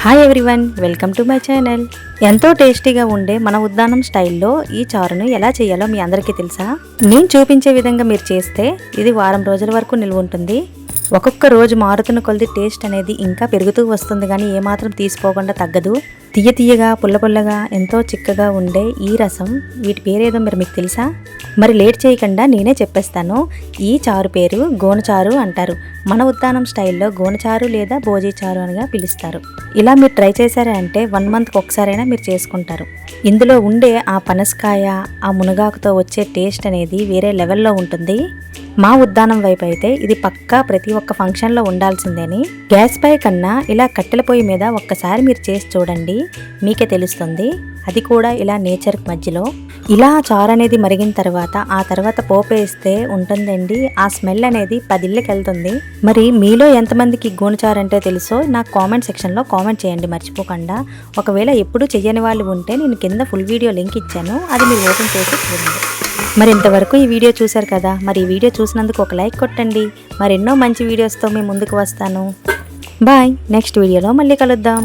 Hi everyone, welcome to my channel. ఎంతో టేస్టీగా ఉండే మన ఉద్దానం స్టైల్లో ఈ చారును ఎలా చేయాలో మీ అందరికీ తెలుసా? నేను చూపించే విధంగా మీరు చేస్తే ఇది వారం రోజుల వరకు నిల్వ ఉంటుంది. ఒక్కొక్క రోజు మారుతున్న కొద్ది టేస్ట్ అనేది ఇంకా పెరుగుతూ వస్తుంది, కానీ ఏమాత్రం తీసిపోకుండా తగ్గదు. తీయ తీయగా పుల్ల పుల్లగా ఎంతో చిక్కగా ఉండే ఈ రసం, వీటి పేరేదో మీకు తెలుసా? మరి లేట్ చేయకుండా నేనే చెప్పేస్తాను. ఈ చారు పేరు గోనచారు అంటారు. మన ఉద్దానం స్టైల్లో గోనచారు లేదా భోజీ చారు అనగా పిలుస్తారు. ఇలా మీరు ట్రై చేశారా అంటే 1 మంత్కి ఒకసారైనా మీరు చేసుకుంటారు. ఇందులో ఉండే ఆ పనసకాయ, ఆ మునగాకుతో వచ్చే టేస్ట్ అనేది వేరే లెవెల్లో ఉంటుంది. మా ఉద్దానం వైపు అయితే ఇది పక్కా ప్రతి ఒక్క ఫంక్షన్లో ఉండాల్సిందేని. గ్యాస్ పై కన్నా ఇలా కట్టెల పొయ్యి మీద ఒక్కసారి మీరు చేసి చూడండి, మీకే తెలుస్తుంది. అది కూడా ఇలా నేచర్ మధ్యలో. ఇలా చారు అనేది మరిగిన తర్వాత ఆ తర్వాత పోపు వేస్తే ఉంటుందండి, ఆ స్మెల్ అనేది 10 ఇళ్ళకి వెళ్తుంది. మరి మీలో ఎంతమందికి గోనచారు అంటే తెలుసో నాకు కామెంట్ సెక్షన్లో కామెంట్ చేయండి మర్చిపోకుండా. ఒకవేళ ఎప్పుడూ చెయ్యని వాళ్ళు ఉంటే నేను కింద ఫుల్ వీడియో లింక్ ఇచ్చాను, అది మీరు ఓపెన్ చేసి చూడండి. మరి ఇంతవరకు ఈ వీడియో చూశారు కదా, మరి ఈ వీడియో చూసినందుకు ఒక లైక్ కొట్టండి. మరెన్నో మంచి వీడియోస్తో మీ ముందుకు వస్తాను. బాయ్, నెక్స్ట్ వీడియోలో మళ్ళీ కలుద్దాం.